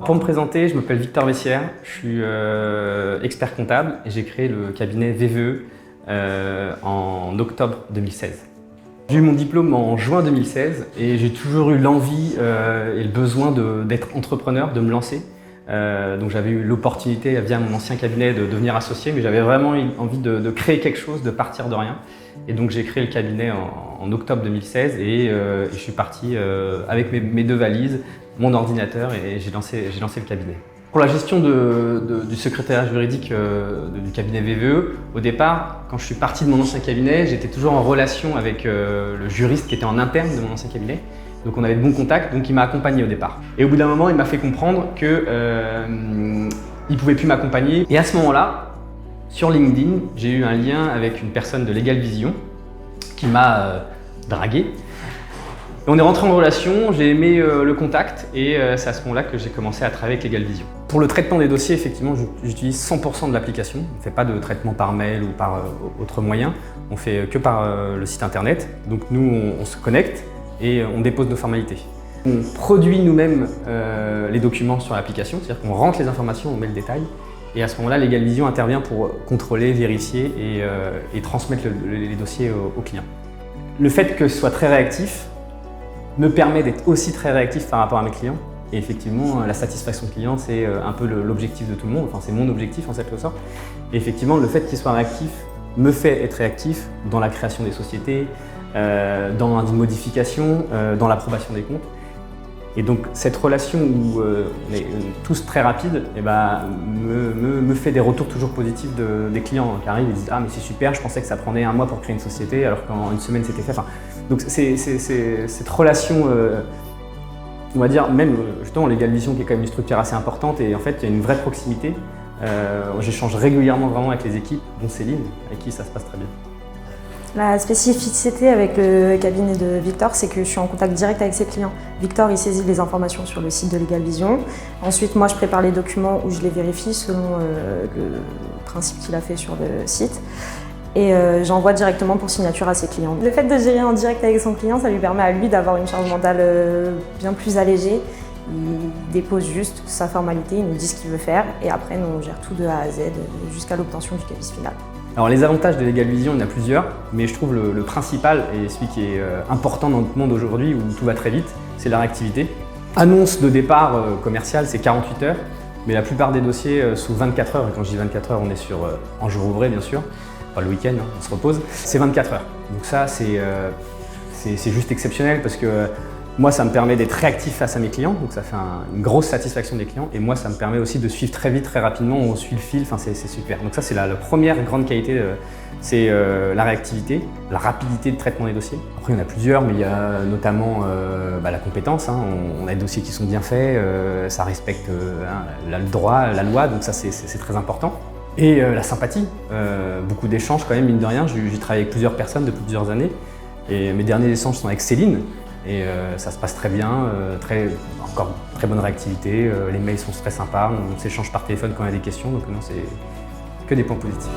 Pour me présenter, je m'appelle Victor Vessière, je suis expert comptable et j'ai créé le cabinet VVE en octobre 2016. J'ai eu mon diplôme en juin 2016 et j'ai toujours eu l'envie et le besoin d'être entrepreneur, de me lancer. Donc j'avais eu l'opportunité via mon ancien cabinet de devenir associé, mais j'avais vraiment envie de créer quelque chose, de partir de rien. Et donc j'ai créé le cabinet en octobre 2016 et je suis parti avec mes deux valises, mon ordinateur et j'ai lancé le cabinet. Pour la gestion du secrétariat juridique du cabinet VVE, au départ, quand je suis parti de mon ancien cabinet, j'étais toujours en relation avec le juriste qui était en interne de mon ancien cabinet. Donc on avait de bons contacts, donc il m'a accompagné au départ. Et au bout d'un moment, il m'a fait comprendre qu'il ne pouvait plus m'accompagner. Et à ce moment-là, sur LinkedIn, j'ai eu un lien avec une personne de Legal Vision qui m'a dragué. Et on est rentré en relation, j'ai aimé le contact et c'est à ce moment-là que j'ai commencé à travailler avec Legal Vision. Pour le traitement des dossiers, effectivement, j'utilise 100% de l'application. On ne fait pas de traitement par mail ou par autre moyen, on fait que par le site internet. Donc nous, on se connecte et on dépose nos formalités. On produit nous-mêmes les documents sur l'application, c'est-à-dire qu'on rentre les informations, on met le détail. Et à ce moment-là, Legal Vision intervient pour contrôler, vérifier et transmettre les dossiers aux clients. Le fait que ce soit très réactif me permet d'être aussi très réactif par rapport à mes clients. Et effectivement, la satisfaction client, c'est un peu l'objectif de tout le monde, enfin c'est mon objectif en quelque sorte. Et effectivement, le fait qu'il soit réactif me fait être réactif dans la création des sociétés, dans une modification, dans l'approbation des comptes. Et donc cette relation où on est tous très rapides me fait des retours toujours positifs des clients qui arrivent et disent « Ah mais c'est super, je pensais que ça prenait un mois pour créer une société alors qu'en une semaine c'était fait. » Donc c'est cette relation, on va dire, même justement Legal Vision qui est quand même une structure assez importante et en fait il y a une vraie proximité. J'échange régulièrement vraiment avec les équipes, dont Céline, avec qui ça se passe très bien. La spécificité avec le cabinet de Victor, c'est que je suis en contact direct avec ses clients. Victor, il saisit les informations sur le site de Legal Vision. Ensuite, moi, je prépare les documents où je les vérifie selon le principe qu'il a fait sur le site. Et j'envoie directement pour signature à ses clients. Le fait de gérer en direct avec son client, ça lui permet à lui d'avoir une charge mentale bien plus allégée. Il dépose juste sa formalité, il nous dit ce qu'il veut faire et après, nous, on gère tout de A à Z jusqu'à l'obtention du cabis final. Alors les avantages de Legal Vision, il y en a plusieurs, mais je trouve le principal et celui qui est important dans notre monde aujourd'hui où tout va très vite, c'est la réactivité. Annonce de départ commercial, c'est 48 heures, mais la plupart des dossiers sous 24 heures, et quand je dis 24 heures, on est en jour ouvré bien sûr, pas le week-end, hein, on se repose, c'est 24 heures. Donc ça, c'est juste exceptionnel parce que moi, ça me permet d'être réactif face à mes clients, donc ça fait une grosse satisfaction des clients. Et moi, ça me permet aussi de suivre très vite, très rapidement, on suit le fil, enfin, c'est super. Donc ça, c'est la première grande qualité, c'est la réactivité, la rapidité de traitement des dossiers. Après, il y en a plusieurs, mais il y a notamment la compétence. Hein. On a des dossiers qui sont bien faits, ça respecte le droit, la loi, donc ça, c'est très important. Et la sympathie, beaucoup d'échanges quand même, mine de rien. J'ai travaillé avec plusieurs personnes depuis plusieurs années. Et mes derniers échanges sont avec Céline. Et ça se passe très bien, encore très bonne réactivité, les mails sont très sympas, on s'échange par téléphone quand il y a des questions, donc non, c'est que des points positifs.